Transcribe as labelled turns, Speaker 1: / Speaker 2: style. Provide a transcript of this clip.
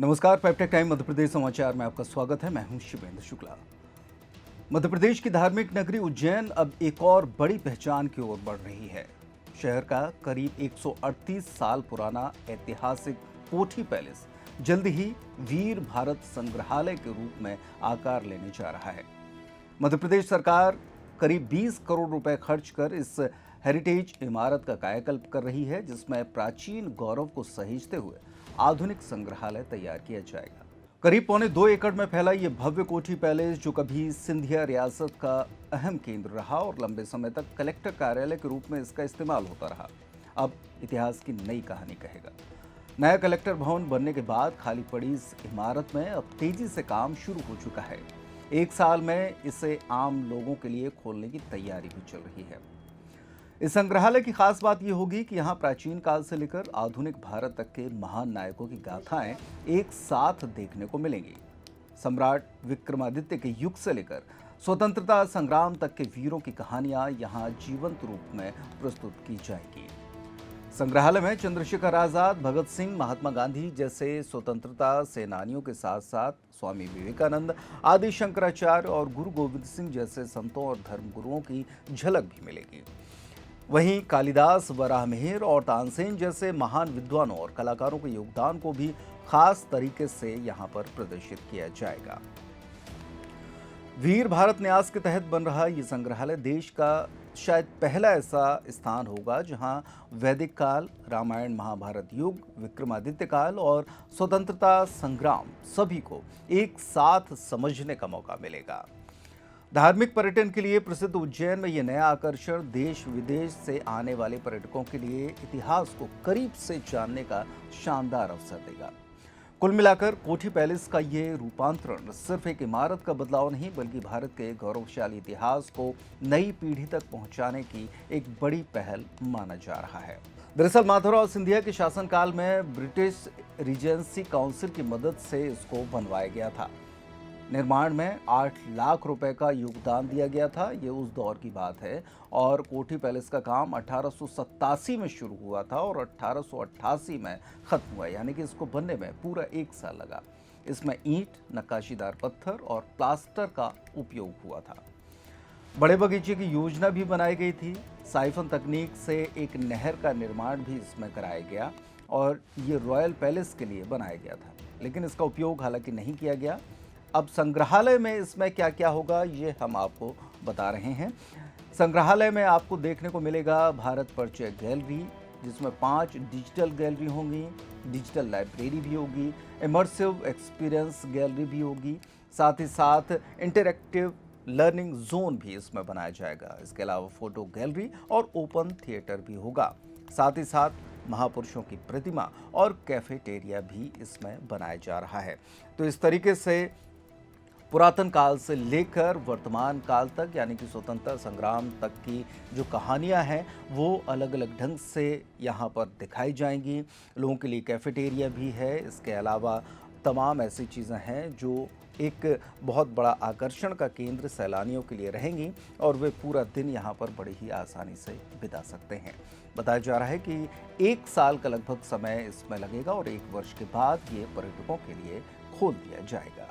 Speaker 1: नमस्कार, पेप्टेक टाइम मध्य प्रदेश समाचार में आपका स्वागत है। मैं हूं शिवेंद्र शुक्ला। मध्य प्रदेश की धार्मिक नगरी उज्जैन अब एक और बड़ी पहचान की ओर बढ़ रही है। शहर का करीब 138 साल पुराना ऐतिहासिक कोठी पैलेस जल्द ही वीर भारत संग्रहालय के रूप में आकार लेने जा रहा है। मध्य प्रदेश सरकार करीब 20 करोड़ रुपए खर्च कर इस हेरिटेज इमारत का कायाकल्प कर रही है, जिसमें प्राचीन गौरव को सहेजते हुए आधुनिक संग्रहालय तैयार किया जाएगा। करीब 2.25 एकड़ में फैला ये भव्य कोठी पैलेस, जो कभी सिंधिया रियासत का अहम केंद्र रहा और लंबे समय तक कलेक्टर कार्यालय के रूप में इसका इस्तेमाल होता रहा, अब इतिहास की नई कहानी कहेगा। नया कलेक्टर भवन बनने के बाद खाली पड़ी इस इमारत में अब तेजी से काम शुरू हो चुका है। एक साल में इसे आम लोगों के लिए खोलने की तैयारी भी चल रही है। इस संग्रहालय की खास बात यह होगी कि यहाँ प्राचीन काल से लेकर आधुनिक भारत तक के महान नायकों की गाथाएं एक साथ देखने को मिलेंगी। सम्राट विक्रमादित्य के युग से लेकर स्वतंत्रता संग्राम तक के वीरों की कहानियां यहाँ जीवंत रूप में प्रस्तुत की जाएगी। संग्रहालय में चंद्रशेखर आजाद, भगत सिंह, महात्मा गांधी जैसे स्वतंत्रता सेनानियों के साथ साथ स्वामी विवेकानंद, आदि शंकराचार्य और गुरु गोविंद सिंह जैसे संतों और धर्मगुरुओं की झलक भी मिलेगी। वहीं कालिदास, वराहमिहिर और तानसेन जैसे महान विद्वानों और कलाकारों के योगदान को भी खास तरीके से यहां पर प्रदर्शित किया जाएगा। वीर भारत न्यास के तहत बन रहा ये संग्रहालय देश का शायद पहला ऐसा स्थान होगा जहां वैदिक काल, रामायण महाभारत युग, विक्रमादित्य काल और स्वतंत्रता संग्राम सभी को एक साथ समझने का मौका मिलेगा। धार्मिक पर्यटन के लिए प्रसिद्ध उज्जैन में यह नया आकर्षण देश विदेश से आने वाले पर्यटकों के लिए इतिहास को करीब से जानने का शानदार अवसर देगा। कुल मिलाकर कोठी पैलेस का ये रूपांतरण सिर्फ एक इमारत का बदलाव नहीं, बल्कि भारत के गौरवशाली इतिहास को नई पीढ़ी तक पहुंचाने की एक बड़ी पहल माना जा रहा है। दरअसल माधवराव सिंधिया के शासनकाल में ब्रिटिश रीजेंसी काउंसिल की मदद से इसको बनवाया गया था। निर्माण में 8 लाख रुपए का योगदान दिया गया था। ये उस दौर की बात है और कोठी पैलेस का काम 1887 में शुरू हुआ था और 1888 में खत्म हुआ, यानी कि इसको बनने में पूरा 1 साल लगा। इसमें ईंट, नक्काशीदार पत्थर और प्लास्टर का उपयोग हुआ था। बड़े बगीचे की योजना भी बनाई गई थी। साइफन तकनीक से एक नहर का निर्माण भी इसमें कराया गया और ये रॉयल पैलेस के लिए बनाया गया था, लेकिन इसका उपयोग हालांकि नहीं किया गया। अब संग्रहालय में इसमें क्या क्या होगा ये हम आपको बता रहे हैं। संग्रहालय में आपको देखने को मिलेगा भारत परिचय गैलरी, जिसमें 5 डिजिटल गैलरी होंगी, डिजिटल लाइब्रेरी भी होगी, इमर्सिव एक्सपीरियंस गैलरी भी होगी, साथ ही साथ इंटरैक्टिव लर्निंग जोन भी इसमें बनाया जाएगा। इसके अलावा फोटो गैलरी और ओपन थिएटर भी होगा। साथ ही साथ महापुरुषों की प्रतिमा और कैफेटेरिया भी इसमें बनाया जा रहा है। तो इस तरीके से पुरातन काल से लेकर वर्तमान काल तक, यानी कि स्वतंत्रता संग्राम तक की जो कहानियां हैं वो अलग अलग ढंग से यहाँ पर दिखाई जाएंगी। लोगों के लिए कैफेटेरिया भी है। इसके अलावा तमाम ऐसी चीज़ें हैं जो एक बहुत बड़ा आकर्षण का केंद्र सैलानियों के लिए रहेंगी और वे पूरा दिन यहाँ पर बड़ी ही आसानी से बिता सकते हैं। बताया जा रहा है कि 1 साल का लगभग समय इसमें लगेगा और 1 वर्ष के बाद ये पर्यटकों के लिए खोल दिया जाएगा।